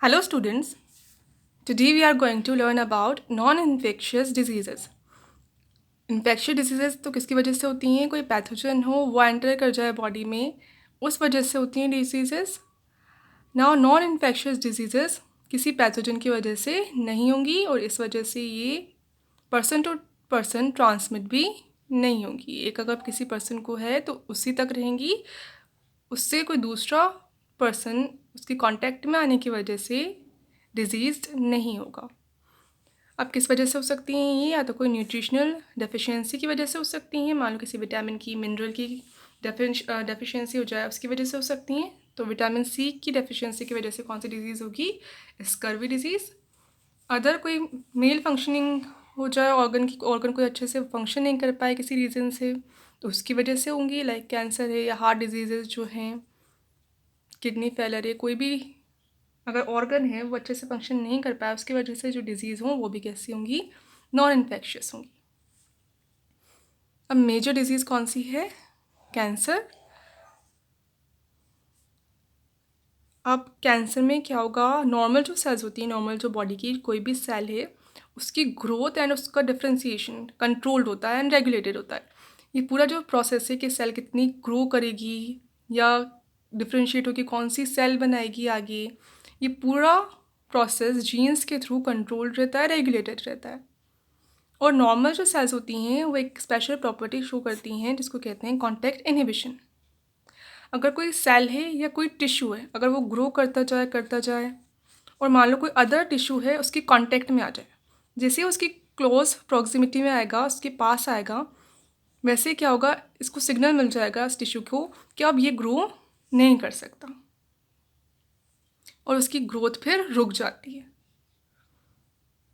Hello students, today we are going to learn about non-infectious diseases. Infectious diseases तो किसकी वजह से होती हैं? कोई पैथोजन हो वो एंटर कर जाए बॉडी में, उस वजह से होती हैं diseases. Now non infectious diseases किसी पैथोजन की वजह से नहीं होंगी और इस वजह से ये पर्सन टू पर्सन ट्रांसमिट भी नहीं होंगी. एक अगर किसी पर्सन को है तो उसी तक रहेंगी, उससे कोई दूसरा पर्सन उसके कांटेक्ट में आने की वजह से डिजीज़ नहीं होगा. अब किस वजह से हो सकती हैं ये? या तो कोई न्यूट्रिशनल डेफिशिएंसी की वजह से हो सकती हैं, मान लो किसी विटामिन की, मिनरल की डेफिशिएंसी हो जाए उसकी वजह से हो सकती हैं. तो विटामिन सी की डेफिशिएंसी की वजह से कौन सी डिजीज़ होगी? Scurvy disease. अदर कोई मेल फंक्शनिंग हो जाए, ऑर्गन कोई अच्छे से फंक्शन नहीं कर पाए किसी रीज़न से, तो उसकी वजह से होंगी. लाइक कैंसर है या हार्ट डिजीज़ जो हैं, किडनी फेलर है, कोई भी अगर ऑर्गन है वो अच्छे से फंक्शन नहीं कर पाया उसकी वजह से जो डिजीज़ हों वो भी कैसी होंगी? नॉन इन्फेक्शियस होंगी. अब मेजर डिजीज़ कौन सी है? कैंसर. अब कैंसर में क्या होगा? नॉर्मल जो सेल्स होती हैं, नॉर्मल जो बॉडी की कोई भी सेल है, उसकी ग्रोथ एंड उसका डिफ्रेंसिएशन कंट्रोल्ड होता है एंड रेगुलेटेड होता है. ये पूरा जो प्रोसेस है कि सेल कितनी ग्रो करेगी या डिफ्रेंशिएट होकर कौन सी सेल बनाएगी आगे, ये पूरा प्रोसेस जीन्स के थ्रू कंट्रोल्ड रहता है, रेगुलेटेड रहता है. और नॉर्मल जो सेल्स होती हैं वो एक स्पेशल प्रॉपर्टी शो करती हैं जिसको कहते हैं कॉन्टैक्ट इनहिबिशन. अगर कोई सेल है या कोई टिश्यू है, अगर वो ग्रो करता जाए और मान लो कोई अदर टिश्यू है उसकी कॉन्टैक्ट में आ जाए, जैसे उसकी क्लोज प्रॉक्सिमिटी में आएगा, उसके पास आएगा, वैसे क्या होगा? इसको सिग्नल मिल जाएगा इस टिश्यू को कि अब ये ग्रो नहीं कर सकता और उसकी ग्रोथ फिर रुक जाती है.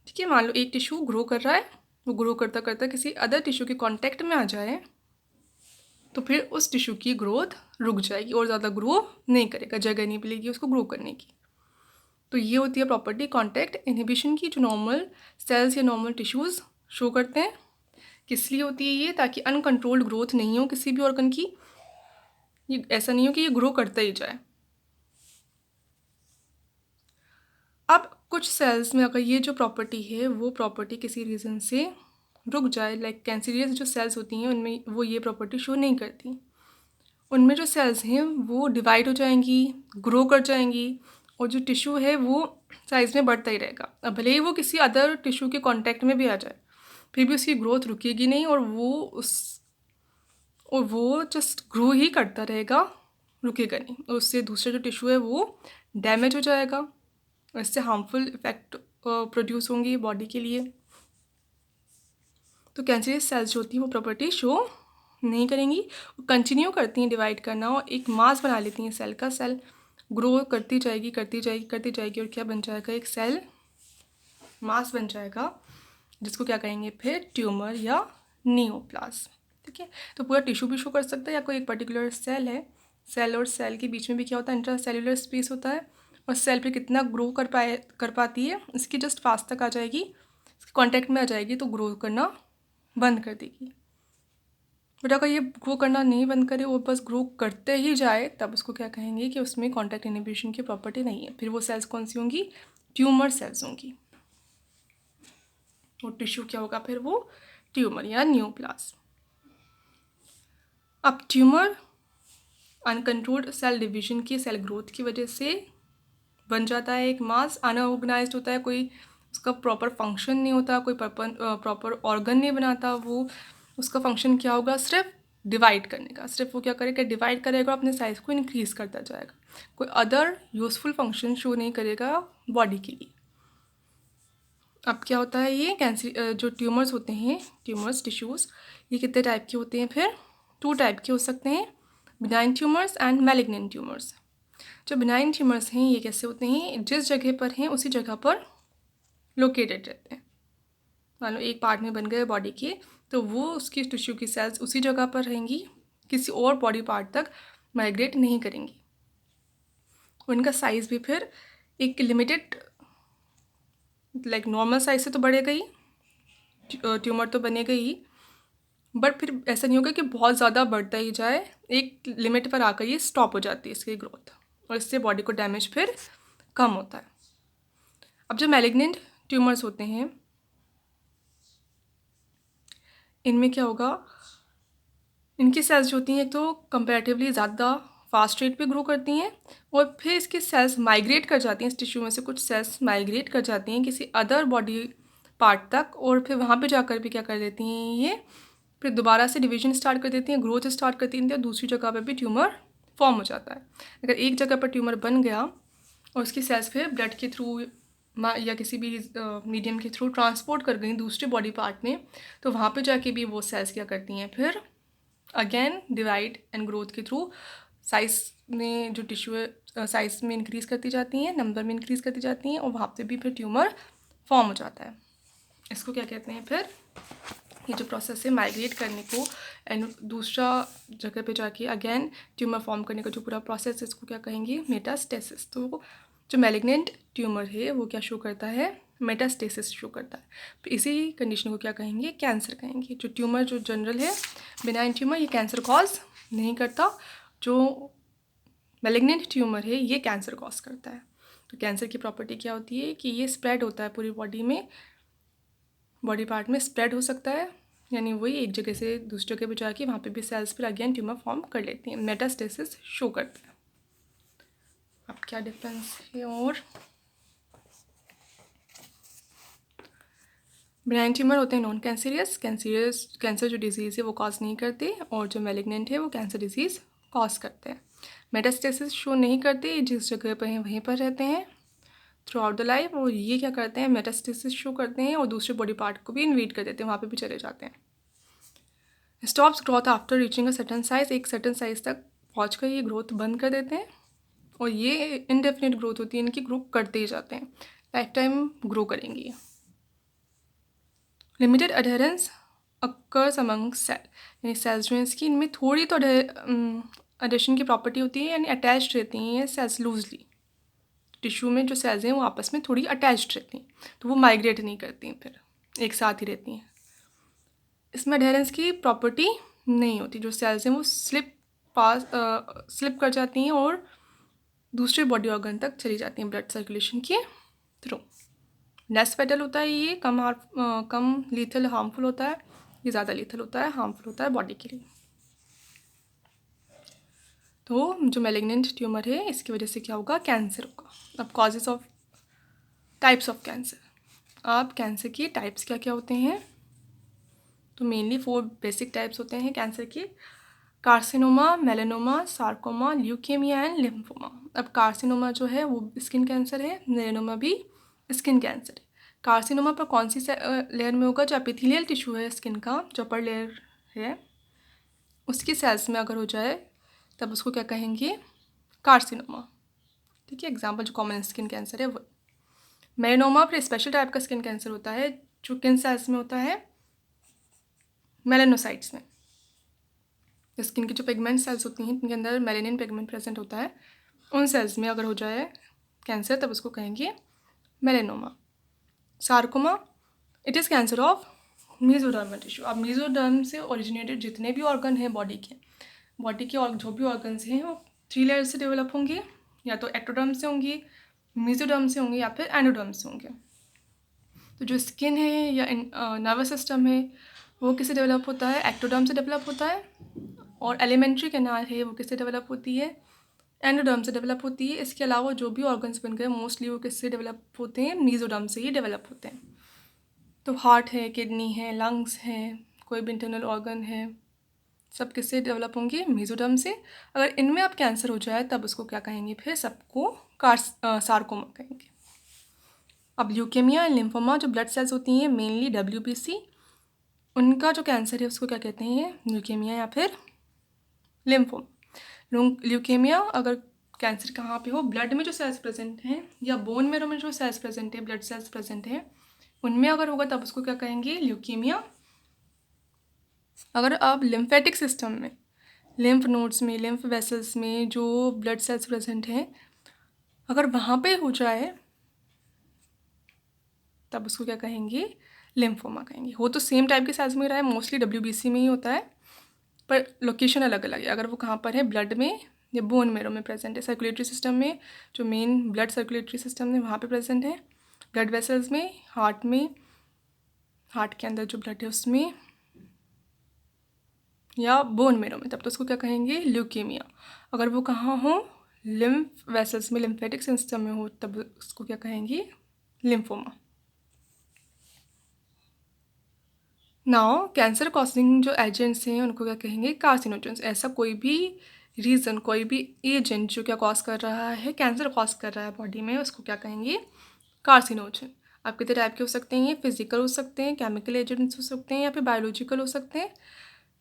ठीक है, मान लो एक टिश्यू ग्रो कर रहा है, वो ग्रो करता करता किसी अदर टिश्यू के कांटेक्ट में आ जाए तो फिर उस टिश्यू की ग्रोथ रुक जाएगी और ज़्यादा ग्रो नहीं करेगा, जगह नहीं मिलेगी उसको ग्रो करने की. तो ये होती है प्रॉपर्टी कांटेक्ट इनहिबिशन की, जो नॉर्मल सेल्स या नॉर्मल टिश्यूज़ शो करते हैं. किस लिए होती है ये? ताकि अनकंट्रोल्ड ग्रोथ नहीं हो किसी भी ऑर्गन की. ये ऐसा नहीं हो कि ये ग्रो करता ही जाए. अब कुछ सेल्स में अगर ये जो प्रॉपर्टी है वो प्रॉपर्टी किसी रीज़न से रुक जाए, लाइक कैंसरियस जो सेल्स होती हैं उनमें वो ये प्रॉपर्टी शो नहीं करती, उनमें जो सेल्स हैं वो डिवाइड हो जाएंगी, ग्रो कर जाएंगी और जो टिश्यू है वो साइज़ में बढ़ता ही रहेगा. अब भले ही वो किसी अदर टिश्यू के कांटेक्ट में भी आ जाए फिर भी उसकी ग्रोथ रुकेगी नहीं और वो जस्ट ग्रो ही करता रहेगा, रुकेगा नहीं. और उससे दूसरा जो टिश्यू है वो डैमेज हो जाएगा और इससे हार्मफुल इफेक्ट प्रोड्यूस होंगी बॉडी के लिए. तो कैंसरियस सेल्स जो होती हैं वो प्रॉपर्टी शो नहीं करेंगी, कंटिन्यू करती हैं डिवाइड करना और एक मास बना लेती हैं सेल का. सेल ग्रो करती जाएगी और क्या बन जाएगा? एक सेल मास बन जाएगा जिसको क्या कहेंगे फिर? ट्यूमर या नियोप्लाज्म. ठीक है, तो पूरा टिश्यू भी शो कर सकता है या कोई एक पर्टिकुलर सेल है, सेल और सेल के बीच में भी क्या होता है? इंट्रासेल्युलर स्पेस होता है और सेल पे कितना ग्रो कर पाती है इसकी जस्ट पास तक आ जाएगी, इसके कॉन्टेक्ट में आ जाएगी तो ग्रो करना बंद कर देगी. बट अगर ये ग्रो करना नहीं बंद करे, वो बस ग्रो करते ही जाए, तब उसको क्या कहेंगे कि उसमें कॉन्टैक्ट इनहिबिशन की प्रॉपर्टी नहीं है. फिर वो सेल्स कौन सी होंगी? ट्यूमर सेल्स होंगी. और टिश्यू क्या होगा फिर? वो ट्यूमर या नियोप्लाज्म. अब ट्यूमर अनकंट्रोल्ड सेल डिवीजन की, सेल ग्रोथ की वजह से बन जाता है एक मास. अनऑर्गेनाइज्ड होता है, कोई उसका प्रॉपर फंक्शन नहीं होता, कोई प्रॉपर ऑर्गन नहीं बनाता. वो उसका फंक्शन क्या होगा? सिर्फ डिवाइड करने का. सिर्फ वो क्या करेगा? डिवाइड करेगा, अपने साइज़ को इंक्रीज़ करता जाएगा, कोई अदर यूज़फुल फंक्शन शो नहीं करेगा बॉडी के लिए. अब क्या होता है? ये कैंसर जो ट्यूमर्स होते हैं, ट्यूमर्स टिश्यूज़, ये कितने टाइप के होते हैं फिर? 2 टाइप के हो सकते हैं, benign tumours and malignant tumours. जो बिनाइन ट्यूमर्स हैं ये कैसे होते हैं? जिस जगह पर हैं उसी जगह पर लोकेटेड रहते हैं. मान लो एक पार्ट में बन गए बॉडी के, तो वो उसकी टिश्यू की सेल्स उसी जगह पर रहेंगी, किसी और बॉडी पार्ट तक माइग्रेट नहीं करेंगी. उनका साइज़ भी फिर एक लिमिटेड, लाइक नॉर्मल साइज से तो बढ़ेगा ही, ट्यूमर तो बनेगा ही, बट फिर ऐसा नहीं होगा कि बहुत ज़्यादा बढ़ता ही जाए. एक लिमिट पर आकर ये स्टॉप हो जाती है इसकी ग्रोथ और इससे बॉडी को डैमेज फिर कम होता है. अब जो मैलिग्नेंट ट्यूमर्स होते हैं इनमें क्या होगा, इनकी सेल्स जो होती हैं एक तो कंपैरेटिवली ज़्यादा फास्ट रेट पे ग्रो करती हैं और फिर इसकी सेल्स माइग्रेट कर जाती हैं, इस टिश्यू में से कुछ सेल्स माइग्रेट कर जाती हैं किसी अदर बॉडी पार्ट तक और फिर वहाँ पे जाकर भी क्या कर देती हैं ये, फिर दोबारा से डिवीजन स्टार्ट कर देती हैं, ग्रोथ स्टार्ट करती हैं, दूसरी जगह पर भी ट्यूमर फॉर्म हो जाता है। अगर एक जगह पर ट्यूमर बन गया और उसकी सेल्स फिर ब्लड के थ्रू या किसी भी मीडियम के थ्रू ट्रांसपोर्ट कर गई दूसरे बॉडी पार्ट में, तो वहाँ पे जाके भी वो सेल्स क्या करती हैं, फिर अगेन डिवाइड एंड ग्रोथ के थ्रू साइज़ में जो टिश्यू है साइज़ में इंक्रीज़ करती जाती हैं, नंबर में इंक्रीज़ करती जाती हैं और वहाँ पे भी फिर ट्यूमर फॉर्म हो जाता है। इसको क्या कहते हैं, फिर ये जो प्रोसेस है माइग्रेट करने को एंड दूसरा जगह पे जाके अगेन ट्यूमर फॉर्म करने का जो पूरा प्रोसेस है इसको क्या कहेंगे, मेटास्टेसिस। तो जो मैलिग्नेंट ट्यूमर है वो क्या शो करता है, मेटास्टेसिस शो करता है। तो इसी कंडीशन को क्या कहेंगे, कैंसर कहेंगे। जो ट्यूमर जो जनरल है बिनाइन ट्यूमर ये कैंसर कॉज नहीं करता, जो मैलिग्नेंट ट्यूमर है ये कैंसर कॉज करता है। तो कैंसर की प्रॉपर्टी क्या होती है कि ये स्प्रेड होता है पूरी बॉडी में, बॉडी पार्ट में स्प्रेड हो सकता है, यानी वही एक जगह से दूसरी जगह पे जाके वहाँ पे भी सेल्स फिर अगेन ट्यूमर फॉर्म कर लेती हैं, मेटास्टेसिस शो करता है। अब क्या डिफरेंस है, और बिनाइन ट्यूमर होते हैं नॉन कैंसरियस, कैंसर जो डिजीज़ है वो कॉज नहीं करते, और जो मैलिग्नेंट है वो कैंसर डिजीज़ कॉज करते हैं। मेटास्टेसिस शो नहीं करते, जिस जगह पर हैं वहीं पर रहते हैं थ्रू आउट द लाइफ, और ये क्या करते हैं, मेटास्टेसिस शो करते हैं और दूसरे बॉडी पार्ट को भी इन्वेड कर देते हैं, वहाँ पे भी चले जाते हैं। Stops growth after reaching a certain size, एक सर्टन साइज तक पहुँच कर ये ग्रोथ बंद कर देते हैं और ये इनडेफिनिट ग्रोथ होती है, इनकी ग्रो करते ही जाते हैं, लाइफ टाइम ग्रो करेंगी। Limited adherence occurs among cell, यानी सेल्स जो हैं इसकी इनमें थोड़ी तो अडेशन की प्रॉपर्टी होती है, यानी अटैच्ड रहती हैं ये सेल्स लूजली, टिश्यू में जो सेल्स हैं वो आपस में थोड़ी अटैच्ड रहती हैं, तो वो माइग्रेट नहीं करती हैं, फिर एक साथ ही रहती हैं। इसमें अडेरेंस की प्रॉपर्टी नहीं होती, जो सेल्स हैं वो स्लिप कर जाती हैं और दूसरे बॉडी ऑर्गन तक चली जाती हैं ब्लड सर्कुलेशन के थ्रू। लेस फेटल होता है ये, कम लीथल हार्मफुल होता है, ये ज़्यादा लीथल होता है, हार्मफुल होता है बॉडी के लिए। तो जो मैलिग्नेंट ट्यूमर है इसकी वजह से क्या होगा, कैंसर होगा। अब causes of types of cancer, अब कैंसर की टाइप्स क्या क्या होते हैं, तो मेनली 4 बेसिक टाइप्स होते हैं कैंसर के, carcinoma, melanoma, sarcoma, leukaemia and lymphoma. अब कार्सिनोमा जो है वो स्किन कैंसर है, मेलानोमा भी स्किन कैंसर है। कार्सिनोमा पर कौन सी लेयर में होगा, जो एपिथेलियल टिश्यू है स्किन का, जो अपर लेयर है उसकी सेल्स में अगर हो जाए तब उसको क्या कहेंगे, कार्सिनोमा। ठीक है, एग्जाम्पल जो कॉमन स्किन कैंसर है वो। मेलानोमा पर स्पेशल टाइप का स्किन कैंसर होता है जो किन सेल्स में होता है, मेलानोसाइट्स में। स्किन की जो पिगमेंट सेल्स होती हैं इनके अंदर मेलानिन पिगमेंट प्रेजेंट होता है, उन सेल्स में अगर हो जाए कैंसर तब उसको कहेंगे melanoma. Sarcoma, it is cancer of mesodermal tissue. अब मेसोडर्म से ओरिजिनेटेड जितने भी ऑर्गन हैं बॉडी के और जो भी ऑर्गन्स हैं वो 3 लेयर से डेवलप होंगे, या तो एक्टोडर्म से होंगे, मेसोडर्म से होंगे या फिर एंडोडर्म से होंगे। तो जो स्किन है या नर्वस सिस्टम है वो किससे डेवलप होता है, एक्टोडर्म से डेवलप होता है, और एलिमेंट्री कैनाल है वो किससे डेवलप होती है, एंडोडर्म से डेवलप होती है। इसके अलावा जो भी ऑर्गन्स बन गए मोस्टली वो किससे डेवलप होते हैं, मेसोडर्म से ही डेवलप होते हैं। तो हार्ट है, किडनी है, लंग्स हैं, कोई भी इंटरनल ऑर्गन है, सब किससे डेवलप होंगे, मेसोडर्म से। अगर इनमें अब कैंसर हो जाए तब उसको क्या कहेंगे, फिर सबको सार्कोमा कहेंगे। अब ल्यूकेमिया एंड लिम्फोमा, जो ब्लड सेल्स होती हैं मेनली WBC, उनका जो कैंसर है उसको क्या कहते हैं, ल्यूकेमिया या फिर लिम्फोमा। ल्यूकेमिया अगर कैंसर कहाँ पे हो, ब्लड में जो सेल्स प्रेजेंट हैं या बोन मेरो में जो सेल्स प्रेजेंट है, ब्लड सेल्स प्रेजेंट हैं, उनमें अगर होगा तब उसको क्या कहेंगे, ल्यूकेमिया। अगर आप लिम्फेटिक सिस्टम में, लिम्फ नोड्स में, लिम्फ वेसल्स में जो ब्लड सेल्स प्रेजेंट हैं अगर वहाँ पे हो जाए तब उसको क्या कहेंगे, लिम्फोमा कहेंगे। हो तो सेम टाइप के सेल्स में रहा है, मोस्टली WBC में ही होता है, पर लोकेशन अलग अलग है। अगर वो कहाँ पर है, ब्लड में या बोन मेरो में प्रेजेंट है, सर्कुलेटरी सिस्टम में, जो मेन ब्लड सर्कुलेटरी सिस्टम है वहाँ पे प्रेजेंट है, ब्लड वेसल्स में, हार्ट के अंदर जो ब्लड है उसमें, या बोन मेरो में, तब तो उसको क्या कहेंगे, ल्यूकेमिया। अगर वो कहाँ हो, लिम्फ वेसल्स में, लिम्फेटिक सिस्टम में हो, तब उसको क्या कहेंगे, लिम्फोमा। नाउ कैंसर कॉजिंग जो एजेंट्स हैं उनको क्या कहेंगे, कार्सिनोजेंस। ऐसा कोई भी रीज़न, कोई भी एजेंट जो क्या कॉज कर रहा है, कैंसर कॉज कर रहा है बॉडी में, उसको क्या कहेंगे, कार्सिनोजन। आप कितने टाइप के हो सकते हैं, ये फिजिकल हो सकते हैं, केमिकल एजेंट्स हो सकते हैं, या फिर बायोलॉजिकल हो सकते हैं।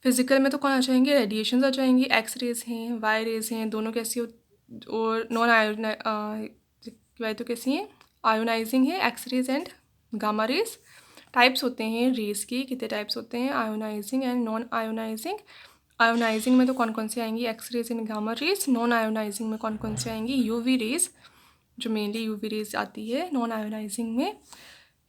फिजिकल में तो कौन आ जाएंगे, रेडिएशन आ जाएंगी, एक्स रेज हैं, वाई रेज हैं, दोनों कैसी हो, और नॉन वाई तो कैसी हैं, आयोनाइजिंग है, X rays and gamma rays. Types होते हैं रेज के, कितने टाइप्स होते हैं, ionising and non ionising. Ionising में तो कौन कौन से आएंगी, X rays and gamma rays. Non ionising में कौन कौन से आएंगी, यूवी रेज, जो मेनली यूवी रेज आती है नॉन आयोनाइजिंग में।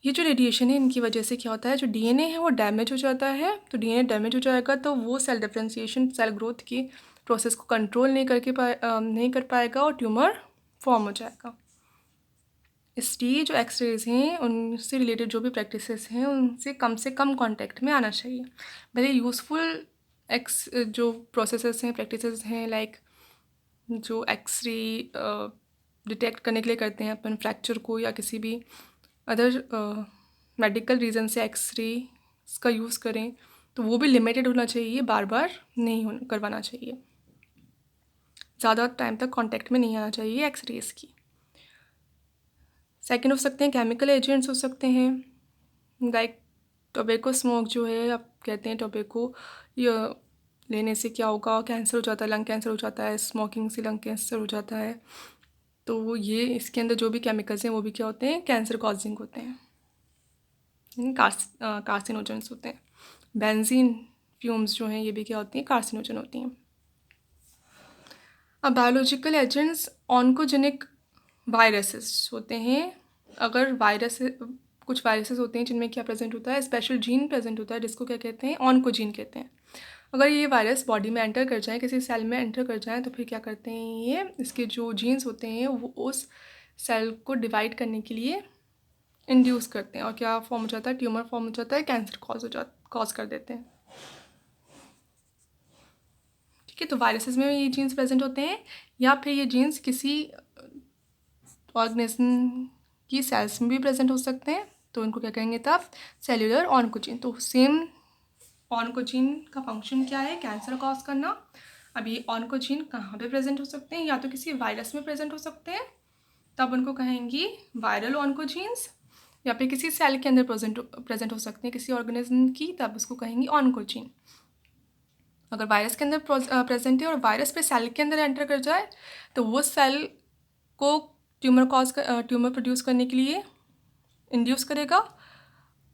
ये जो रेडिएशन है इनकी वजह से क्या होता है, जो डीएनए है वो डैमेज हो जाता है। तो डीएनए डैमेज हो जाएगा तो वो सेल डिफरेंशिएशन, सेल ग्रोथ की प्रोसेस को कंट्रोल नहीं कर पाएगा और ट्यूमर फॉर्म हो जाएगा। इसलिए जो एक्सरेज हैं उनसे रिलेटेड जो भी प्रैक्टिसेस हैं उनसे कम कांटेक्ट में आना चाहिए। भले यूज़फुल जो प्रोसेसेस हैं, प्रैक्टिसेस हैं, लाइक जो एक्सरे डिटेक्ट करने के लिए करते हैं अपन फ्रैक्चर को, या किसी भी अदर मेडिकल रीज़न से एक्सरे का यूज़ करें, तो वो भी लिमिटेड होना चाहिए, बार बार नहीं करवाना चाहिए, ज़्यादा टाइम तक कांटेक्ट में नहीं आना चाहिए एक्सरेज की। सेकंड हो सकते हैं केमिकल एजेंट्स हो सकते हैं, लाइक टोबैको स्मोक जो है, आप कहते हैं टोबैको ये लेने से क्या होगा, कैंसर हो जाता है, लंग कैंसर हो जाता है, स्मोकिंग से लंग कैंसर हो जाता है। तो ये इसके अंदर जो भी केमिकल्स हैं वो भी क्या होते हैं, कैंसर कॉजिंग होते हैं, कार्सिनोजेंस होते हैं। बेंजीन फ्यूम्स जो हैं ये भी क्या होती हैं, कार्सिनोजन होती हैं। अब बायोलॉजिकल एजेंट्स, ऑन्कोजेनिक वायरसेस होते हैं। अगर कुछ वायरसेस होते हैं जिनमें क्या प्रेजेंट होता है, स्पेशल जीन प्रेजेंट होता है जिसको क्या कहते हैं, ऑन्कोजीन कहते हैं। अगर ये वायरस बॉडी में एंटर कर जाए, किसी सेल में एंटर कर जाए, तो फिर क्या करते हैं, ये इसके जो जीन्स होते हैं वो उस सेल को डिवाइड करने के लिए इंड्यूस करते हैं, और क्या फॉर्म हो जाता है, ट्यूमर फॉर्म हो जाता है, कैंसर कॉज कर देते हैं। ठीक है, तो वायरसेस में ये जीन्स प्रेजेंट होते हैं, या फिर ये जीन्स किसी ऑर्गेनिज्म की सेल्स में भी प्रेजेंट हो सकते हैं, तो उनको क्या कहेंगे तब, सेल्यूलर ऑन्कोजीन। तो सेम ऑन्कोजीन का फंक्शन क्या है, कैंसर कॉज करना। अब ये ऑन्कोजीन कहाँ पे प्रेजेंट हो सकते हैं, या तो किसी वायरस में प्रेजेंट हो सकते हैं, तब उनको कहेंगे वायरल ऑन्कोजीन्स, या फिर किसी सेल के अंदर प्रेजेंट हो सकते हैं किसी ऑर्गेनिज्म की, तब उसको कहेंगे ऑन्कोजीन। अगर वायरस के अंदर प्रेजेंट है और वायरस पे सेल के अंदर एंटर कर जाए, तो वो सेल को ट्यूमर प्रोड्यूस करने के लिए इंड्यूस करेगा।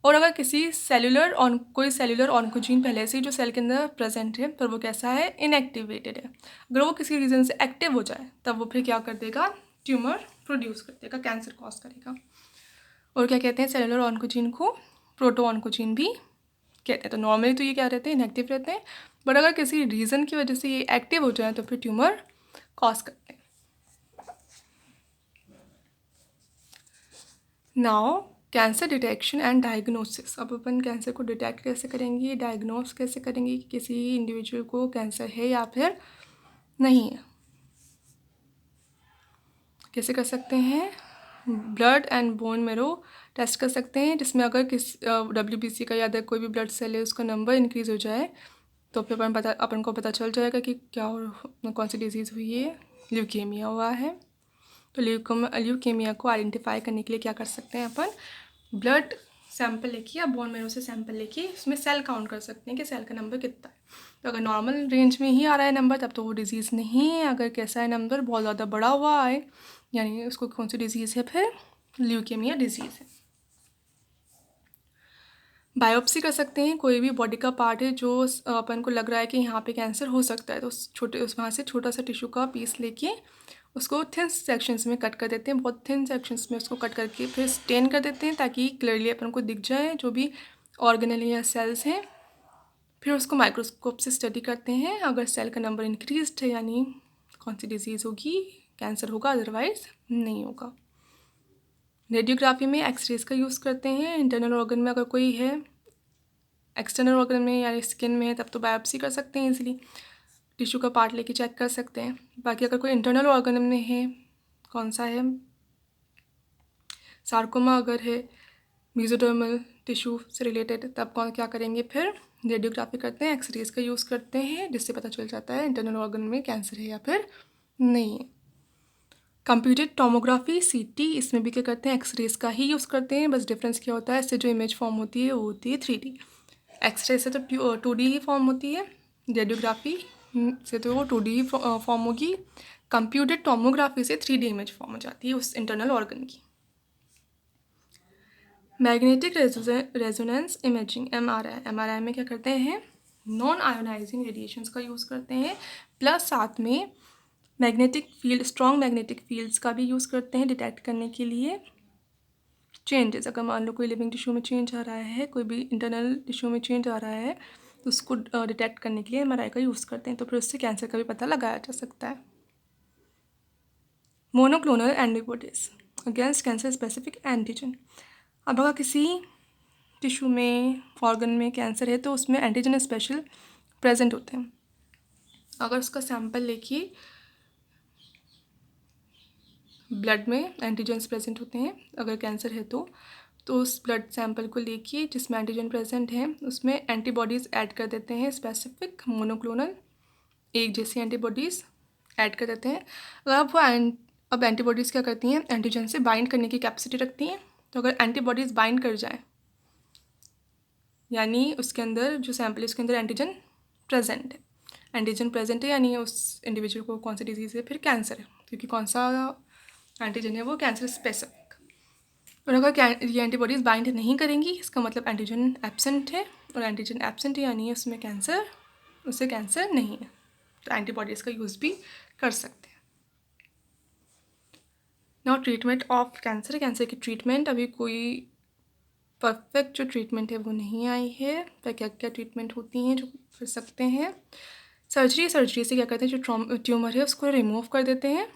और अगर कोई सेलुलर ऑन्कोजीन पहले से ही जो सेल के अंदर प्रेजेंट है, पर वो कैसा है, इनएक्टिवेटेड है, अगर वो किसी रीज़न से एक्टिव हो जाए, तब वो फिर क्या कर देगा, ट्यूमर प्रोड्यूस कर देगा, कैंसर कॉज करेगा। और क्या कहते हैं, सेलुलर ऑन्कोजीन को प्रोटो ऑन्कोजीन भी कहते हैं। तो नॉर्मली तो ये क्या रहते हैं, इनएक्टिव रहते हैं, बट अगर किसी रीज़न की वजह से ये एक्टिव हो जाए तो फिर ट्यूमर कॉज करते हैं। Now cancer detection and diagnosis. अब अपन कैंसर को डिटेक्ट कैसे करेंगे, डायग्नोस कैसे करेंगे कि किसी इंडिविजुअल को कैंसर है या फिर नहीं है। कैसे कर सकते हैं, blood and bone marrow test कर सकते हैं, जिसमें अगर WBC का या अदर कोई भी ब्लड सेल है उसका नंबर इंक्रीज़ हो जाए, तो फिर अपन को पता चल जाएगा कि कौन सी डिजीज़ हुई है, ल्यूकेमिया हुआ है। तो ल्यूकेमिया को आइडेंटिफाई करने के लिए क्या कर सकते हैं, अपन ब्लड सैंपल लेके या बोन मेरो से सैंपल लेके उसमें सेल काउंट कर सकते हैं कि सेल का नंबर कितना है। तो अगर नॉर्मल रेंज में ही आ रहा है नंबर, तब तो वो डिज़ीज़ नहीं है। अगर कैसा है नंबर, बहुत ज़्यादा बड़ा हुआ आए, यानी उसको कौन सी डिज़ीज़ है, फिर ल्यूकेमिया डिज़ीज़ है। बायोप्सी कर सकते हैं, कोई भी बॉडी का पार्ट है जो अपन को लग रहा है कि यहाँ पे कैंसर हो सकता है, तो वहाँ से छोटा सा टिश्यू का पीस लेके उसको थिन सेक्शंस में कट कर देते हैं, बहुत थिन सेक्शंस में उसको कट करके फिर स्टेन कर देते हैं, ताकि क्लियरली अपन को दिख जाए जो भी ऑर्गेनल या सेल्स हैं। फिर उसको माइक्रोस्कोप से स्टडी करते हैं, अगर सेल का नंबर इंक्रीज है यानी कौन सी डिजीज़ होगी, कैंसर होगा, अदरवाइज नहीं होगा। रेडियोग्राफी में एक्सरेज का यूज़ करते हैं। इंटरनल ऑर्गन में अगर कोई है, एक्सटर्नल ऑर्गन में या स्किन में है तब तो बायोप्सी कर सकते हैं इजीली, टिश्यू का पार्ट लेके चेक कर सकते हैं। बाकी अगर कोई इंटरनल ऑर्गन में है, कौन सा है, सार्कोमा अगर है मेसोडर्मल टिश्यू से रिलेटेड, तब कौन क्या करेंगे, फिर रेडियोग्राफी करते हैं, एक्सरेज का यूज़ करते हैं, जिससे पता चल जाता है इंटरनल ऑर्गन में कैंसर है या फिर नहीं है। कंप्यूटेड टोमोग्राफी सीटी, इसमें भी क्या करते हैं, एक्सरेज का ही यूज़ करते हैं, बस डिफरेंस क्या होता है, इससे जो इमेज फॉर्म होती है वो होती है 3D। एक्सरे से तो 2D ही फॉर्म होती है, रेडियोग्राफी से तो वो 2D ही फॉर्म होगी, कंप्यूटेड टोमोग्राफी से 3D इमेज फॉर्म हो जाती है उस इंटरनल ऑर्गन की। मैग्नेटिक रेजोनेंस इमेजिंग MRI में क्या करते हैं, नॉन आयोनाइजिंग रेडिएशंस का यूज़ करते हैं, प्लस साथ में magnetic field, strong magnetic fields का भी यूज़ करते हैं डिटेक्ट करने के लिए चेंजेस। अगर मान लो कोई लिविंग टिश्यू में चेंज आ रहा है, कोई भी इंटरनल टिश्यू में चेंज आ रहा है, तो उसको डिटेक्ट करने के लिए MRI का यूज़ करते हैं, तो फिर उससे कैंसर का भी पता लगाया जा सकता है। Monoclonal antibodies against cancer specific antigen. अब अगर किसी टिश्यू में, ऑर्गन में कैंसर है तो उसमें एंटीजन स्पेशल प्रेजेंट होते हैं। अगर उसका सैंपल लेके ब्लड में एंटीजन्स प्रेजेंट होते हैं, अगर कैंसर है तो उस ब्लड सैंपल को लेके जिसमें एंटीजन प्रेजेंट है उसमें एंटीबॉडीज़ ऐड कर देते हैं, स्पेसिफिक मोनोक्लोनल एक जैसी एंटीबॉडीज़ ऐड कर देते हैं। अगर अब एंटीबॉडीज़ क्या करती हैं, एंटीजन से बाइंड करने की कैपेसिटी रखती हैं, तो अगर एंटीबॉडीज़ बाइंड कर जाए यानी उसके अंदर जो सैंपल है उसके अंदर एंटीजन प्रेजेंट है यानी उस इंडिविजुअल को कौन सी डिजीज़ है, फिर कैंसर है, क्योंकि कौन सा एंटीजन है वो कैंसर स्पेसिफिक। और अगर ये एंटीबॉडीज़ बाइंड नहीं करेंगी, इसका मतलब एंटीजन एब्सेंट है, और एंटीजन एब्सेंट है यानी उससे कैंसर नहीं है, तो एंटीबॉडीज़ का यूज़ भी कर सकते हैं। नाउ ट्रीटमेंट ऑफ कैंसर की ट्रीटमेंट, अभी कोई परफेक्ट जो ट्रीटमेंट है वो नहीं आई है, पर क्या क्या ट्रीटमेंट होती हैं जो कर सकते हैं। सर्जरी से क्या करते हैं, जो ट्यूमर है उसको रिमूव कर देते हैं,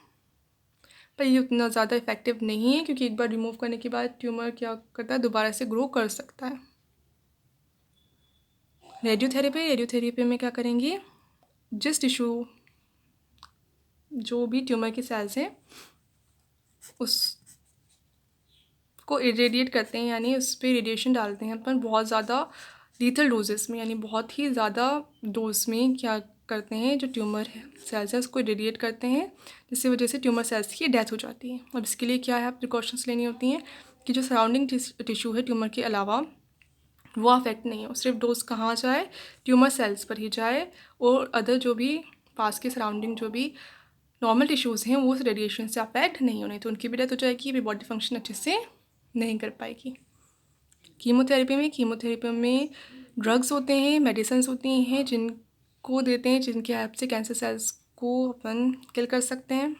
पर ये उतना ज़्यादा इफेक्टिव नहीं है, क्योंकि एक बार रिमूव करने के बाद ट्यूमर क्या करता है, दोबारा से ग्रो कर सकता है। रेडियोथेरेपी में क्या करेंगे, जिस टिश्यू, जो भी ट्यूमर के सेल्स हैं उसको इरेडिएट करते हैं, यानी उस पर रेडिएशन डालते हैं अपन बहुत ज़्यादा लीथल डोजेस में, यानी बहुत ही ज़्यादा डोज में क्या करते हैं, जो ट्यूमर सेल्स है उसको इरेडिएट करते हैं, जिसकी वजह से ट्यूमर सेल्स की डेथ हो जाती है। और इसके लिए क्या है, प्रिकॉशंस लेनी होती हैं कि जो सराउंडिंग टिश्यू है ट्यूमर के अलावा वो अफेक्ट नहीं हो, सिर्फ डोज कहाँ जाए, ट्यूमर सेल्स पर ही जाए, और अदर जो भी पास के सराउंडिंग जो भी नॉर्मल टिश्यूज़ हैं वो उस रेडिएशन से अफेक्ट नहीं होने, तो उनकी भी डेथ हो जाएगी, भी बॉडी फंक्शन अच्छे से नहीं कर पाएगी। कीमोथेरेपी में ड्रग्स होते हैं, मेडिसिन्स होती हैं जिनको देते हैं, जिनकी हेल्प से कैंसर सेल्स को अपन किल कर सकते हैं,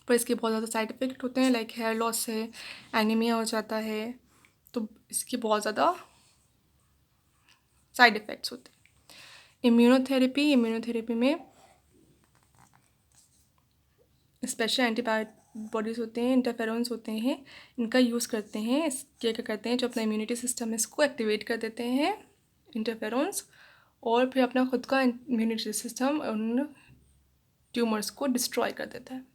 पर इसके बहुत ज़्यादा साइड इफ़ेक्ट होते हैं, लाइक हेयर लॉस है, एनीमिया हो जाता है, तो इसके बहुत ज़्यादा साइड इफ़ेक्ट्स होते हैं। इम्यूनोथेरेपी में स्पेशल एंटीबॉडीज़ होते हैं, इंटरफेरोन्स होते हैं, इनका यूज़ करते हैं। इसके क्या करते हैं, जो अपना इम्यूनिटी सिस्टम है इसको एक्टिवेट कर देते हैं इंटरफेरोन्स, और फिर अपना खुद का इम्यूनिटी सिस्टम उन ट्यूमर्स को डिस्ट्रॉय कर देता है।